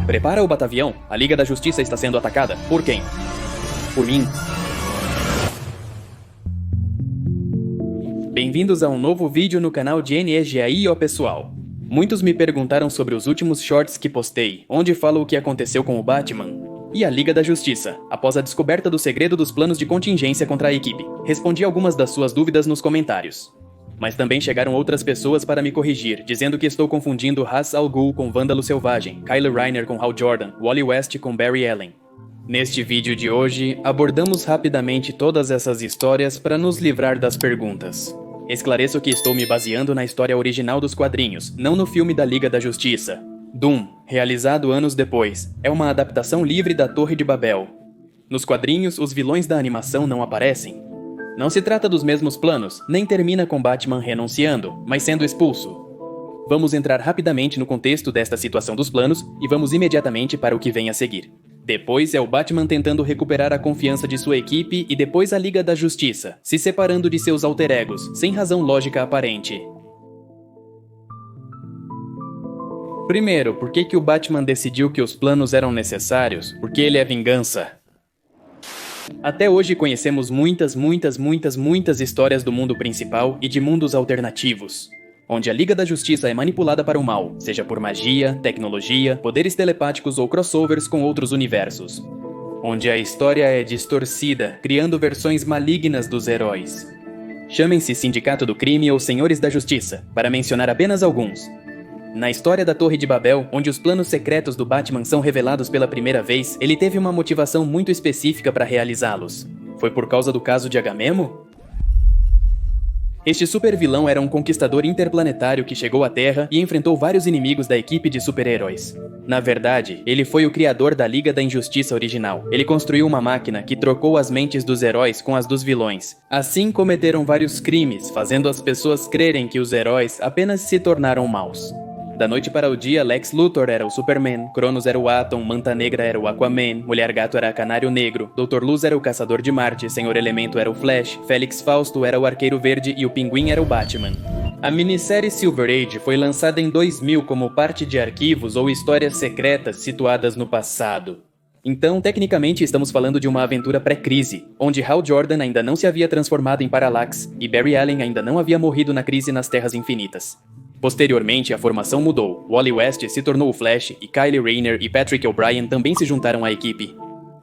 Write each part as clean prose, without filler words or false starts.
Prepara o batavião. A Liga da Justiça está sendo atacada. Por quem? Por mim. Bem-vindos a um novo vídeo no canal de NEGAI, ó pessoal. Muitos me perguntaram sobre os últimos shorts que postei, onde falo o que aconteceu com o Batman e a Liga da Justiça, após a descoberta do segredo dos planos de contingência contra a equipe. Respondi algumas das suas dúvidas nos comentários. Mas também chegaram outras pessoas para me corrigir, dizendo que estou confundindo Ra's al Ghul com Vândalo Selvagem, Kyle Rayner com Hal Jordan, Wally West com Barry Allen. Neste vídeo de hoje, abordamos rapidamente todas essas histórias para nos livrar das perguntas. Esclareço que estou me baseando na história original dos quadrinhos, não no filme da Liga da Justiça. Doom, realizado anos depois, é uma adaptação livre da Torre de Babel. Nos quadrinhos, os vilões da animação não aparecem. Não se trata dos mesmos planos, nem termina com Batman renunciando, mas sendo expulso. Vamos entrar rapidamente no contexto desta situação dos planos e vamos imediatamente para o que vem a seguir. Depois é o Batman tentando recuperar a confiança de sua equipe e depois a Liga da Justiça, se separando de seus alter egos, sem razão lógica aparente. Primeiro, por que o Batman decidiu que os planos eram necessários? Porque ele é vingança. Até hoje conhecemos muitas histórias do mundo principal e de mundos alternativos, onde a Liga da Justiça é manipulada para o mal, seja por magia, tecnologia, poderes telepáticos ou crossovers com outros universos. Onde a história é distorcida, criando versões malignas dos heróis. Chamem-se Sindicato do Crime ou Senhores da Justiça, para mencionar apenas alguns. Na história da Torre de Babel, onde os planos secretos do Batman são revelados pela primeira vez, ele teve uma motivação muito específica para realizá-los. Foi por causa do caso de Agamemnon? Este super-vilão era um conquistador interplanetário que chegou à Terra e enfrentou vários inimigos da equipe de super-heróis. Na verdade, ele foi o criador da Liga da Injustiça original. Ele construiu uma máquina que trocou as mentes dos heróis com as dos vilões. Assim cometeram vários crimes, fazendo as pessoas crerem que os heróis apenas se tornaram maus. Da noite para o dia, Lex Luthor era o Superman, Cronos era o Atom, Manta Negra era o Aquaman, Mulher Gato era a Canário Negro, Dr. Luz era o Caçador de Marte, Senhor Elemento era o Flash, Félix Fausto era o Arqueiro Verde e o Pinguim era o Batman. A minissérie Silver Age foi lançada em 2000 como parte de arquivos ou histórias secretas situadas no passado. Então, tecnicamente, estamos falando de uma aventura pré-crise, onde Hal Jordan ainda não se havia transformado em Parallax e Barry Allen ainda não havia morrido na crise nas Terras Infinitas. Posteriormente, a formação mudou. Wally West se tornou o Flash e Kyle Rayner e Patrick O'Brien também se juntaram à equipe.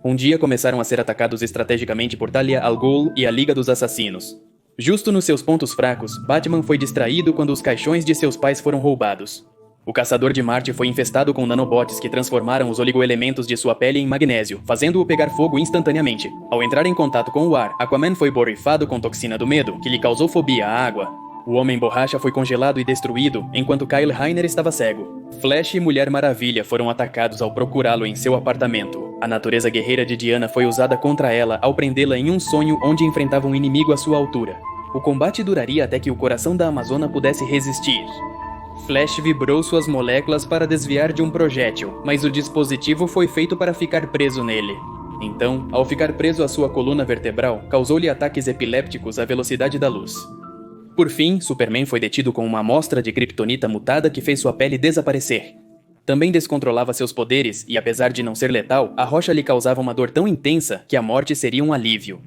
Um dia começaram a ser atacados estrategicamente por Talia al Ghul e a Liga dos Assassinos. Justo nos seus pontos fracos, Batman foi distraído quando os caixões de seus pais foram roubados. O Caçador de Marte foi infestado com nanobots que transformaram os oligoelementos de sua pele em magnésio, fazendo-o pegar fogo instantaneamente. Ao entrar em contato com o ar, Aquaman foi borrifado com toxina do medo, que lhe causou fobia à água. O Homem-Borracha foi congelado e destruído, enquanto Kyle Rayner estava cego. Flash e Mulher Maravilha foram atacados ao procurá-lo em seu apartamento. A natureza guerreira de Diana foi usada contra ela ao prendê-la em um sonho onde enfrentava um inimigo à sua altura. O combate duraria até que o coração da Amazona pudesse resistir. Flash vibrou suas moléculas para desviar de um projétil, mas o dispositivo foi feito para ficar preso nele. Então, ao ficar preso à sua coluna vertebral, causou-lhe ataques epilépticos à velocidade da luz. Por fim, Superman foi detido com uma amostra de kryptonita mutada que fez sua pele desaparecer. Também descontrolava seus poderes e, apesar de não ser letal, a rocha lhe causava uma dor tão intensa que a morte seria um alívio.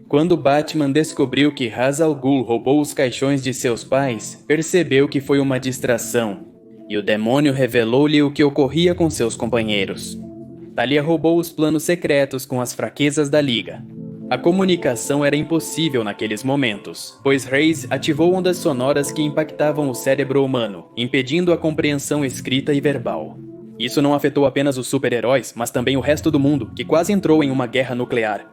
Quando Batman descobriu que Ra's al Ghul roubou os caixões de seus pais, percebeu que foi uma distração, e o demônio revelou-lhe o que ocorria com seus companheiros. Talia roubou os planos secretos com as fraquezas da Liga. A comunicação era impossível naqueles momentos, pois Ra's ativou ondas sonoras que impactavam o cérebro humano, impedindo a compreensão escrita e verbal. Isso não afetou apenas os super-heróis, mas também o resto do mundo, que quase entrou em uma guerra nuclear.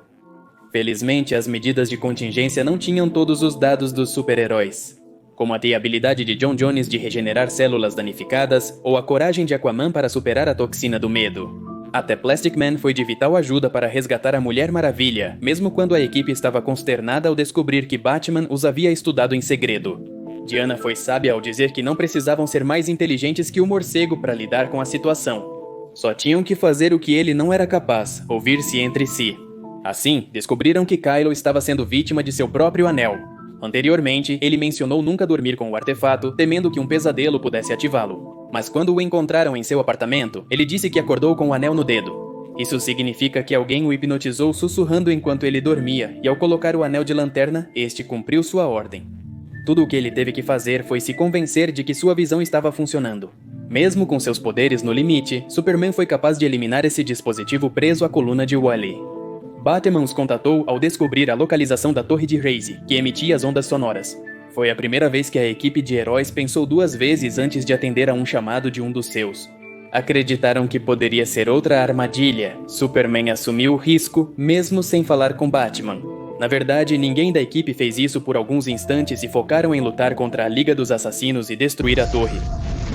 Felizmente, as medidas de contingência não tinham todos os dados dos super-heróis, como a habilidade de John Jones de regenerar células danificadas ou a coragem de Aquaman para superar a toxina do medo. Até Plastic Man foi de vital ajuda para resgatar a Mulher Maravilha, mesmo quando a equipe estava consternada ao descobrir que Batman os havia estudado em segredo. Diana foi sábia ao dizer que não precisavam ser mais inteligentes que o morcego para lidar com a situação. Só tinham que fazer o que ele não era capaz, ouvir-se entre si. Assim, descobriram que Kylo estava sendo vítima de seu próprio anel. Anteriormente, ele mencionou nunca dormir com o artefato, temendo que um pesadelo pudesse ativá-lo. Mas quando o encontraram em seu apartamento, ele disse que acordou com o anel no dedo. Isso significa que alguém o hipnotizou sussurrando enquanto ele dormia, e ao colocar o anel de lanterna, este cumpriu sua ordem. Tudo o que ele teve que fazer foi se convencer de que sua visão estava funcionando. Mesmo com seus poderes no limite, Superman foi capaz de eliminar esse dispositivo preso à coluna de Wally. Batman os contatou ao descobrir a localização da torre de Raze, que emitia as ondas sonoras. Foi a primeira vez que a equipe de heróis pensou 2 vezes antes de atender a um chamado de um dos seus. Acreditaram que poderia ser outra armadilha. Superman assumiu o risco, mesmo sem falar com Batman. Na verdade, ninguém da equipe fez isso por alguns instantes e focaram em lutar contra a Liga dos Assassinos e destruir a torre.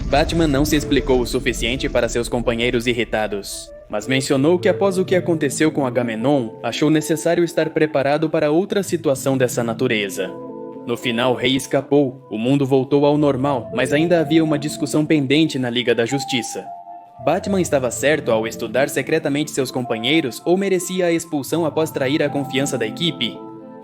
Batman não se explicou o suficiente para seus companheiros irritados, mas mencionou que após o que aconteceu com Agamenon, achou necessário estar preparado para outra situação dessa natureza. No final, Rei escapou, o mundo voltou ao normal, mas ainda havia uma discussão pendente na Liga da Justiça. Batman estava certo ao estudar secretamente seus companheiros ou merecia a expulsão após trair a confiança da equipe?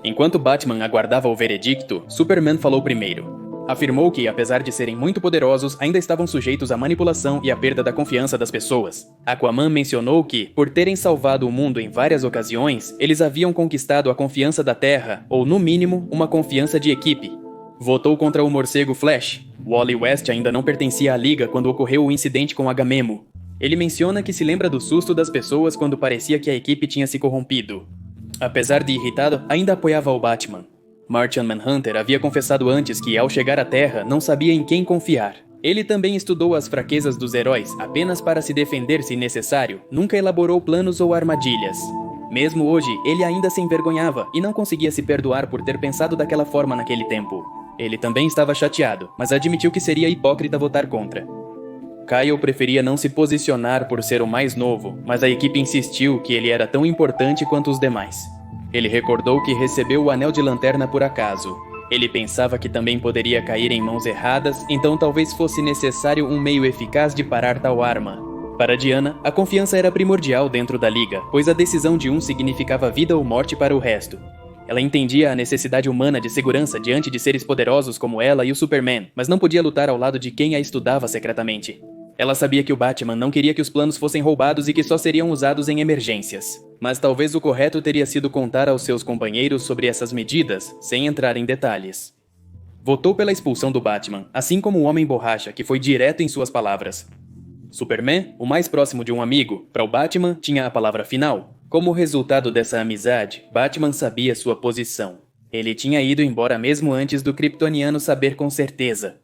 Enquanto Batman aguardava o veredicto, Superman falou primeiro. Afirmou que, apesar de serem muito poderosos, ainda estavam sujeitos à manipulação e à perda da confiança das pessoas. Aquaman mencionou que, por terem salvado o mundo em várias ocasiões, eles haviam conquistado a confiança da Terra, ou no mínimo, uma confiança de equipe. Votou contra o morcego Flash. Wally West ainda não pertencia à Liga quando ocorreu o incidente com Agamemnon. Ele menciona que se lembra do susto das pessoas quando parecia que a equipe tinha se corrompido. Apesar de irritado, ainda apoiava o Batman. Martian Manhunter havia confessado antes que, ao chegar à Terra, não sabia em quem confiar. Ele também estudou as fraquezas dos heróis apenas para se defender se necessário, nunca elaborou planos ou armadilhas. Mesmo hoje, ele ainda se envergonhava e não conseguia se perdoar por ter pensado daquela forma naquele tempo. Ele também estava chateado, mas admitiu que seria hipócrita votar contra. Kyle preferia não se posicionar por ser o mais novo, mas a equipe insistiu que ele era tão importante quanto os demais. Ele recordou que recebeu o anel de lanterna por acaso. Ele pensava que também poderia cair em mãos erradas, então talvez fosse necessário um meio eficaz de parar tal arma. Para Diana, a confiança era primordial dentro da Liga, pois a decisão de um significava vida ou morte para o resto. Ela entendia a necessidade humana de segurança diante de seres poderosos como ela e o Superman, mas não podia lutar ao lado de quem a estudava secretamente. Ela sabia que o Batman não queria que os planos fossem roubados e que só seriam usados em emergências. Mas talvez o correto teria sido contar aos seus companheiros sobre essas medidas, sem entrar em detalhes. Votou pela expulsão do Batman, assim como o Homem-Borracha, que foi direto em suas palavras. Superman, o mais próximo de um amigo, para o Batman, tinha a palavra final. Como resultado dessa amizade, Batman sabia sua posição. Ele tinha ido embora mesmo antes do Kryptoniano saber com certeza.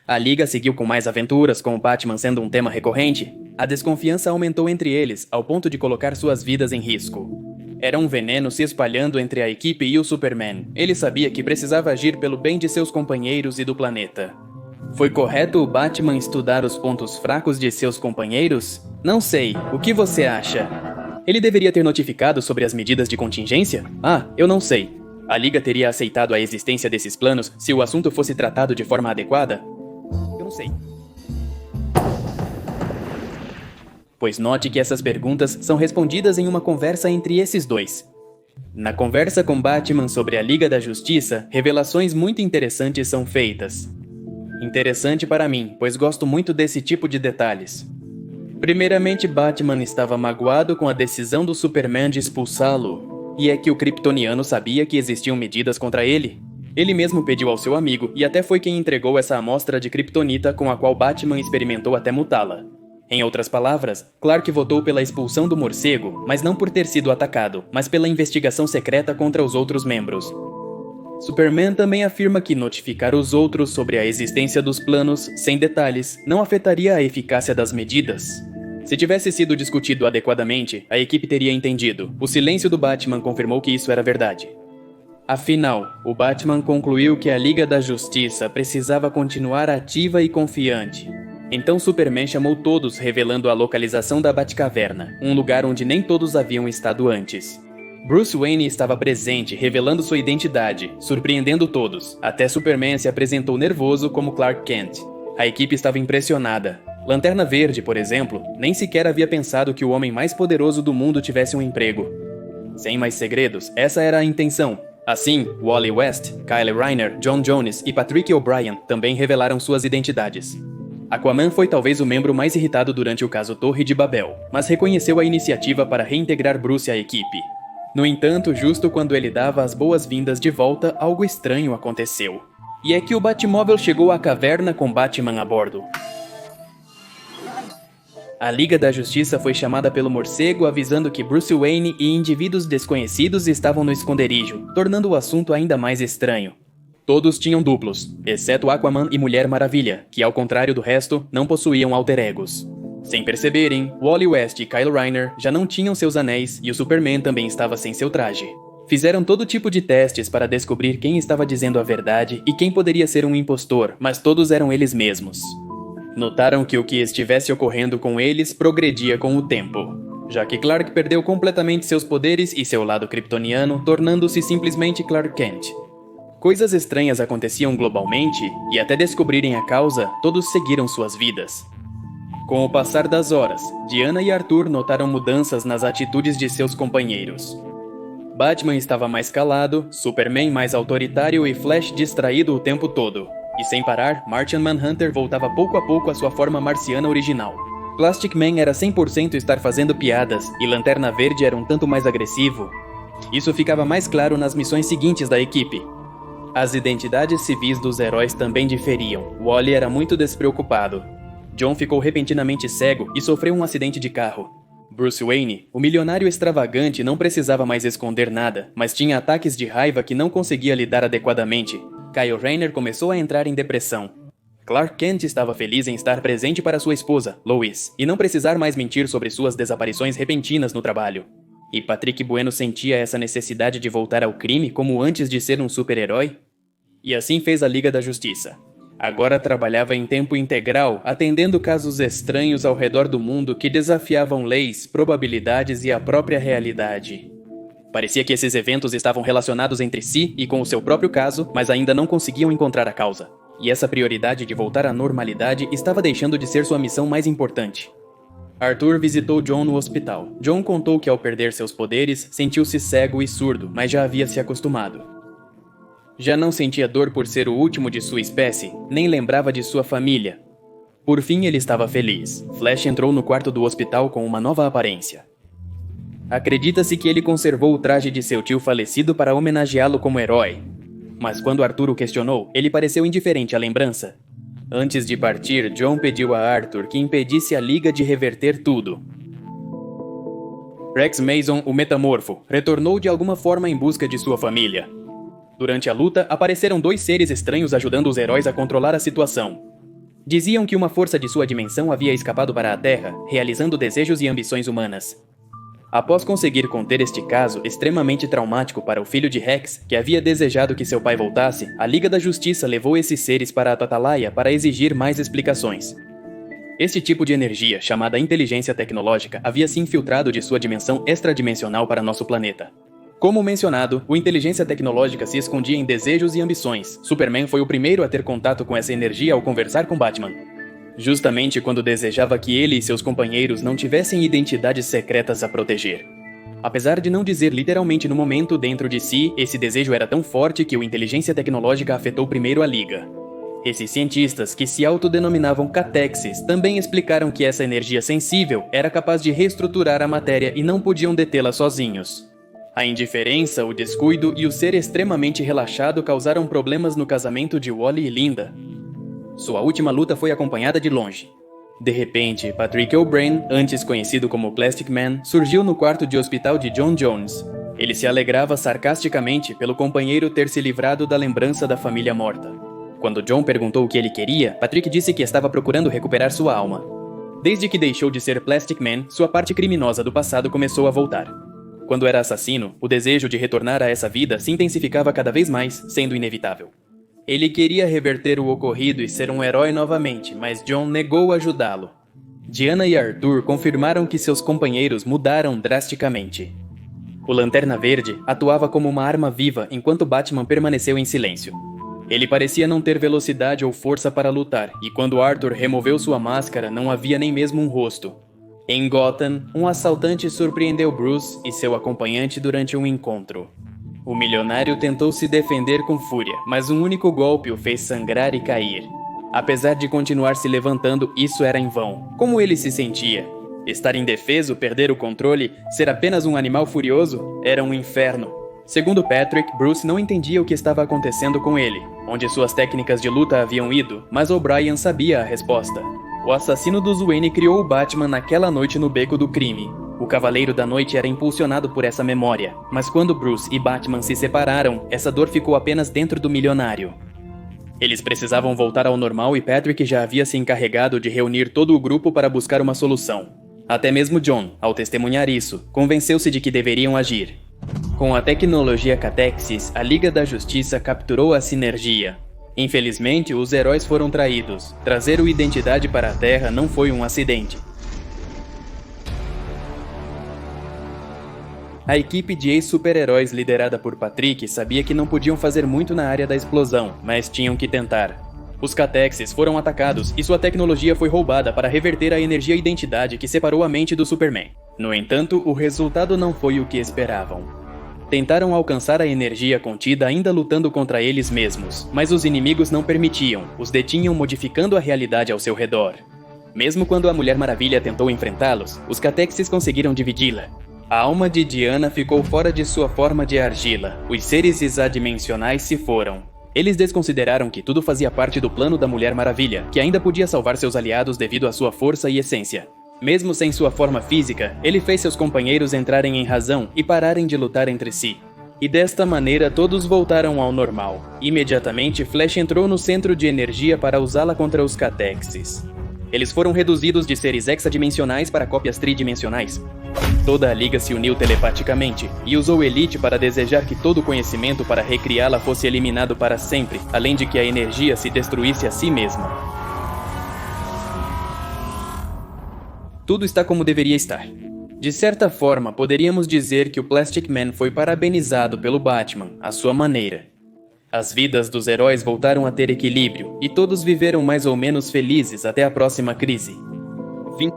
A Liga seguiu com mais aventuras, com o Batman sendo um tema recorrente. A desconfiança aumentou entre eles, ao ponto de colocar suas vidas em risco. Era um veneno se espalhando entre a equipe e o Superman. Ele sabia que precisava agir pelo bem de seus companheiros e do planeta. Foi correto o Batman estudar os pontos fracos de seus companheiros? Não sei. O que você acha? Ele deveria ter notificado sobre as medidas de contingência? Eu não sei. A Liga teria aceitado a existência desses planos se o assunto fosse tratado de forma adequada? Eu não sei. Pois note que essas perguntas são respondidas em uma conversa entre esses dois. Na conversa com Batman sobre a Liga da Justiça, revelações muito interessantes são feitas. Interessante para mim, pois gosto muito desse tipo de detalhes. Primeiramente, Batman estava magoado com a decisão do Superman de expulsá-lo. E é que o Kryptoniano sabia que existiam medidas contra ele. Ele mesmo pediu ao seu amigo e até foi quem entregou essa amostra de Kryptonita com a qual Batman experimentou até mutá-la. Em outras palavras, Clark votou pela expulsão do morcego, mas não por ter sido atacado, mas pela investigação secreta contra os outros membros. Superman também afirma que notificar os outros sobre a existência dos planos, sem detalhes, não afetaria a eficácia das medidas. Se tivesse sido discutido adequadamente, a equipe teria entendido. O silêncio do Batman confirmou que isso era verdade. Afinal, o Batman concluiu que a Liga da Justiça precisava continuar ativa e confiante. Então Superman chamou todos, revelando a localização da Batcaverna, um lugar onde nem todos haviam estado antes. Bruce Wayne estava presente, revelando sua identidade, surpreendendo todos. Até Superman se apresentou nervoso como Clark Kent. A equipe estava impressionada. Lanterna Verde, por exemplo, nem sequer havia pensado que o homem mais poderoso do mundo tivesse um emprego. Sem mais segredos, essa era a intenção. Assim, Wally West, Kyle Rayner, John Jones e Patrick O'Brien também revelaram suas identidades. Aquaman foi talvez o membro mais irritado durante o caso Torre de Babel, mas reconheceu a iniciativa para reintegrar Bruce à equipe. No entanto, justo quando ele dava as boas-vindas de volta, algo estranho aconteceu. E é que o Batmóvel chegou à caverna com Batman a bordo. A Liga da Justiça foi chamada pelo morcego avisando que Bruce Wayne e indivíduos desconhecidos estavam no esconderijo, tornando o assunto ainda mais estranho. Todos tinham duplos, exceto Aquaman e Mulher Maravilha, que ao contrário do resto, não possuíam alter egos. Sem perceberem, Wally West e Kyle Rayner já não tinham seus anéis e o Superman também estava sem seu traje. Fizeram todo tipo de testes para descobrir quem estava dizendo a verdade e quem poderia ser um impostor, mas todos eram eles mesmos. Notaram que o que estivesse ocorrendo com eles progredia com o tempo, já que Clark perdeu completamente seus poderes e seu lado kryptoniano, tornando-se simplesmente Clark Kent. Coisas estranhas aconteciam globalmente, e até descobrirem a causa, todos seguiram suas vidas. Com o passar das horas, Diana e Arthur notaram mudanças nas atitudes de seus companheiros. Batman estava mais calado, Superman mais autoritário e Flash distraído o tempo todo. E sem parar, Martian Manhunter voltava pouco a pouco à sua forma marciana original. Plastic Man era 100% estar fazendo piadas, e Lanterna Verde era um tanto mais agressivo. Isso ficava mais claro nas missões seguintes da equipe. As identidades civis dos heróis também diferiam. Wally era muito despreocupado. John ficou repentinamente cego e sofreu um acidente de carro. Bruce Wayne, o milionário extravagante, não precisava mais esconder nada, mas tinha ataques de raiva que não conseguia lidar adequadamente. Kyle Rayner começou a entrar em depressão. Clark Kent estava feliz em estar presente para sua esposa, Lois, e não precisar mais mentir sobre suas desaparições repentinas no trabalho. E Patrick Bueno sentia essa necessidade de voltar ao crime como antes de ser um super-herói? E assim fez a Liga da Justiça. Agora trabalhava em tempo integral, atendendo casos estranhos ao redor do mundo que desafiavam leis, probabilidades e a própria realidade. Parecia que esses eventos estavam relacionados entre si e com o seu próprio caso, mas ainda não conseguiam encontrar a causa. E essa prioridade de voltar à normalidade estava deixando de ser sua missão mais importante. Arthur visitou John no hospital. John contou que ao perder seus poderes, sentiu-se cego e surdo, mas já havia se acostumado. Já não sentia dor por ser o último de sua espécie, nem lembrava de sua família. Por fim, ele estava feliz. Flash entrou no quarto do hospital com uma nova aparência. Acredita-se que ele conservou o traje de seu tio falecido para homenageá-lo como herói. Mas quando Arthur o questionou, ele pareceu indiferente à lembrança. Antes de partir, John pediu a Arthur que impedisse a Liga de reverter tudo. Rex Mason, o Metamorfo, retornou de alguma forma em busca de sua família. Durante a luta, apareceram dois seres estranhos ajudando os heróis a controlar a situação. Diziam que uma força de sua dimensão havia escapado para a Terra, realizando desejos e ambições humanas. Após conseguir conter este caso extremamente traumático para o filho de Rex, que havia desejado que seu pai voltasse, a Liga da Justiça levou esses seres para a Tatalaia para exigir mais explicações. Este tipo de energia, chamada inteligência tecnológica, havia se infiltrado de sua dimensão extradimensional para nosso planeta. Como mencionado, o inteligência tecnológica se escondia em desejos e ambições. Superman foi o primeiro a ter contato com essa energia ao conversar com Batman. Justamente quando desejava que ele e seus companheiros não tivessem identidades secretas a proteger. Apesar de não dizer literalmente no momento dentro de si, esse desejo era tão forte que o inteligência tecnológica afetou primeiro a Liga. Esses cientistas, que se autodenominavam catexes, também explicaram que essa energia sensível era capaz de reestruturar a matéria e não podiam detê-la sozinhos. A indiferença, o descuido e o ser extremamente relaxado causaram problemas no casamento de Wally e Linda. Sua última luta foi acompanhada de longe. De repente, Patrick O'Brien, antes conhecido como Plastic Man, surgiu no quarto de hospital de John Jones. Ele se alegrava sarcasticamente pelo companheiro ter se livrado da lembrança da família morta. Quando John perguntou o que ele queria, Patrick disse que estava procurando recuperar sua alma. Desde que deixou de ser Plastic Man, sua parte criminosa do passado começou a voltar. Quando era assassino, o desejo de retornar a essa vida se intensificava cada vez mais, sendo inevitável. Ele queria reverter o ocorrido e ser um herói novamente, mas John negou ajudá-lo. Diana e Arthur confirmaram que seus companheiros mudaram drasticamente. O Lanterna Verde atuava como uma arma viva enquanto Batman permaneceu em silêncio. Ele parecia não ter velocidade ou força para lutar, e quando Arthur removeu sua máscara, não havia nem mesmo um rosto. Em Gotham, um assaltante surpreendeu Bruce e seu acompanhante durante um encontro. O milionário tentou se defender com fúria, mas um único golpe o fez sangrar e cair. Apesar de continuar se levantando, isso era em vão. Como ele se sentia? Estar indefeso, perder o controle, ser apenas um animal furioso? Era um inferno. Segundo Patrick, Bruce não entendia o que estava acontecendo com ele, onde suas técnicas de luta haviam ido, mas O'Brien sabia a resposta. O assassino do Wayne criou o Batman naquela noite no beco do crime. O Cavaleiro da Noite era impulsionado por essa memória, mas quando Bruce e Batman se separaram, essa dor ficou apenas dentro do milionário. Eles precisavam voltar ao normal e Patrick já havia se encarregado de reunir todo o grupo para buscar uma solução. Até mesmo John, ao testemunhar isso, convenceu-se de que deveriam agir. Com a tecnologia Catexis, a Liga da Justiça capturou a sinergia. Infelizmente, os heróis foram traídos. Trazer o Identidade para a Terra não foi um acidente. A equipe de ex-super-heróis liderada por Patrick sabia que não podiam fazer muito na área da explosão, mas tinham que tentar. Os Catexis foram atacados e sua tecnologia foi roubada para reverter a energia Identidade que separou a mente do Superman. No entanto, o resultado não foi o que esperavam. Tentaram alcançar a energia contida ainda lutando contra eles mesmos, mas os inimigos não permitiam, os detinham modificando a realidade ao seu redor. Mesmo quando a Mulher Maravilha tentou enfrentá-los, os Catexis conseguiram dividi-la. A alma de Diana ficou fora de sua forma de argila. Os seres exadimensionais se foram. Eles desconsideraram que tudo fazia parte do plano da Mulher Maravilha, que ainda podia salvar seus aliados devido à sua força e essência. Mesmo sem sua forma física, ele fez seus companheiros entrarem em razão e pararem de lutar entre si. E desta maneira todos voltaram ao normal. Imediatamente, Flash entrou no centro de energia para usá-la contra os Catexis. Eles foram reduzidos de seres hexadimensionais para cópias tridimensionais. Toda a Liga se uniu telepaticamente e usou Elite para desejar que todo o conhecimento para recriá-la fosse eliminado para sempre, além de que a energia se destruísse a si mesma. Tudo está como deveria estar. De certa forma, poderíamos dizer que o Plastic Man foi parabenizado pelo Batman, à sua maneira. As vidas dos heróis voltaram a ter equilíbrio, e todos viveram mais ou menos felizes até a próxima crise. Fim.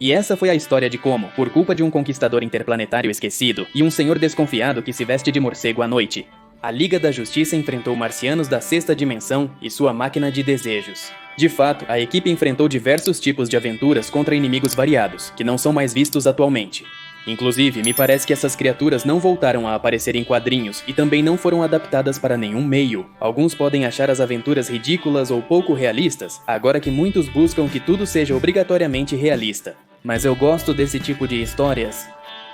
E essa foi a história de como, por culpa de um conquistador interplanetário esquecido e um senhor desconfiado que se veste de morcego à noite, a Liga da Justiça enfrentou marcianos da sexta dimensão e sua máquina de desejos. De fato, a equipe enfrentou diversos tipos de aventuras contra inimigos variados, que não são mais vistos atualmente. Inclusive, me parece que essas criaturas não voltaram a aparecer em quadrinhos e também não foram adaptadas para nenhum meio. Alguns podem achar as aventuras ridículas ou pouco realistas, agora que muitos buscam que tudo seja obrigatoriamente realista. Mas eu gosto desse tipo de histórias.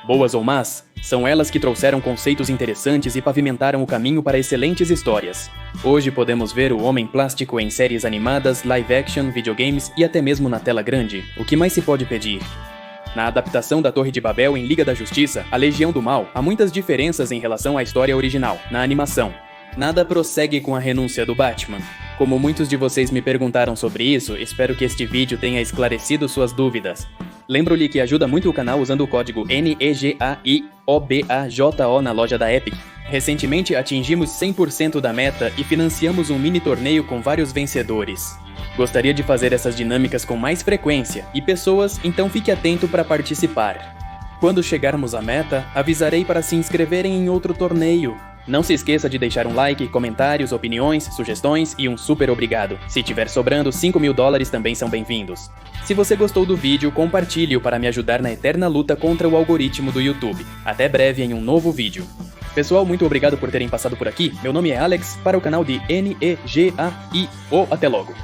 Boas ou más, são elas que trouxeram conceitos interessantes e pavimentaram o caminho para excelentes histórias. Hoje podemos ver o Homem Plástico em séries animadas, live action, videogames e até mesmo na tela grande. O que mais se pode pedir? Na adaptação da Torre de Babel em Liga da Justiça, a Legião do Mal, há muitas diferenças em relação à história original, na animação. Nada prossegue com a renúncia do Batman. Como muitos de vocês me perguntaram sobre isso, espero que este vídeo tenha esclarecido suas dúvidas. Lembro-lhe que ajuda muito o canal usando o código NEGAIOBAJO na loja da Epic. Recentemente atingimos 100% da meta e financiamos um mini torneio com vários vencedores. Gostaria de fazer essas dinâmicas com mais frequência e pessoas, então fique atento para participar. Quando chegarmos à meta, avisarei para se inscreverem em outro torneio. Não se esqueça de deixar um like, comentários, opiniões, sugestões e um super obrigado. Se tiver sobrando, $5.000 também são bem-vindos. Se você gostou do vídeo, compartilhe-o para me ajudar na eterna luta contra o algoritmo do YouTube. Até breve em um novo vídeo. Pessoal, muito obrigado por terem passado por aqui. Meu nome é Alex, para o canal de NEGAIO. Até logo.